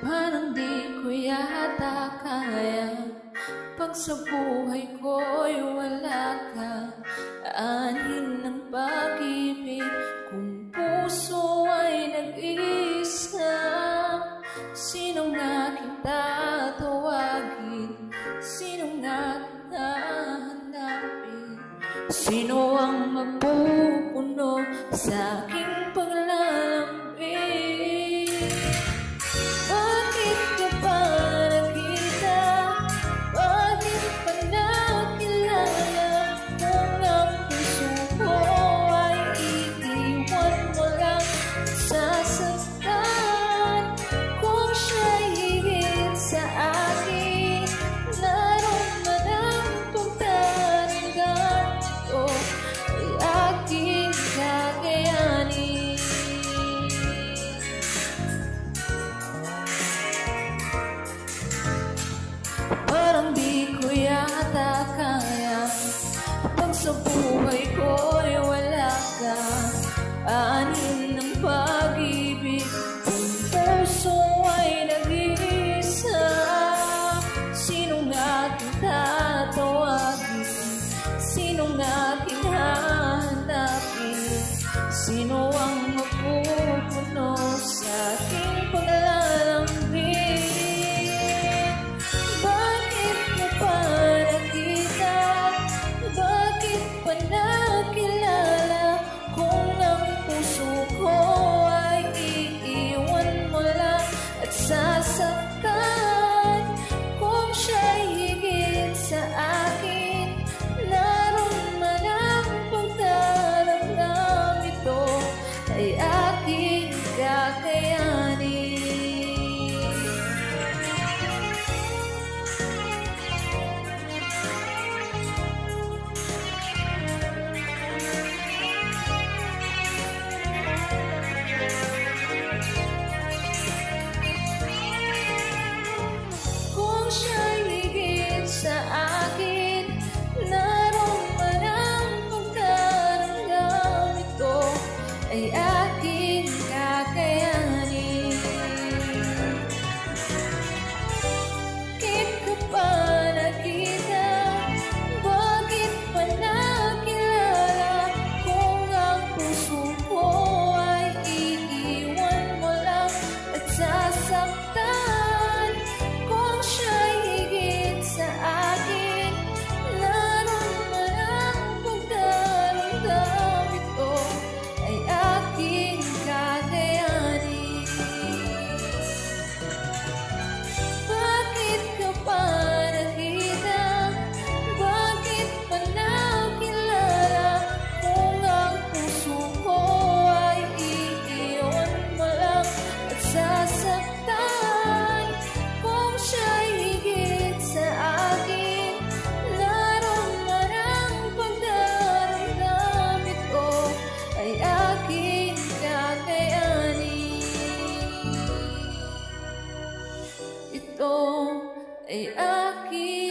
Parang di ko yata kaya pag sa buhay ko'y wala ka. Aanhin ng pag-ibig kung puso ay nag-iisa. Sino nga kita tawagin? Sino nga kita hanapin? Sino ang magpupuno sa aking paglalambing? Bakit ka ba nakita? Bakit pa nakilala? Kung ang puso ko ay iiwan mo lang sasaktan. Kung siya'y higit sa akin, naroon man ang pagtaringgan ko ay aking kakayanin. Parang di ko yata kaya pag sa buhay ko'y wala ka. Aanhin ng pag-ibig kung puso ay nag-iisa. Sino nga kita tawagin? Sino nga aking hahanapin? Sino ang magpupuno sa aking paglalambing? Bakit mo pa nakita? Bakit pa nakilala? Kung ang puso ko ay iiwan mo lang at sasaktan. Kung siya'y higit sa akin, naroon man ang pagtaramdam, ito ay aking kakayanin. Kung siya'y higit sa akin, naroon man ang pagtaramdam, ito ay aking kakayanin. Bakit ka pa nakita? Bakit pa nakilala? Kung ang puso ko ay iiwan mo lang at sasaktan. Kung siya'y higit sa akin, naroon man ang pagdaramdam, ito ay aking kakayanin. Bakit ka pa nakita? Bakit pa nakilala? Kung ang puso ko ay iiwan mo lang at sasaktan. Kung siya'y higit sa akin, naroon man ang pagdaramdam, ito ay aking kakayanin. Ito ay aking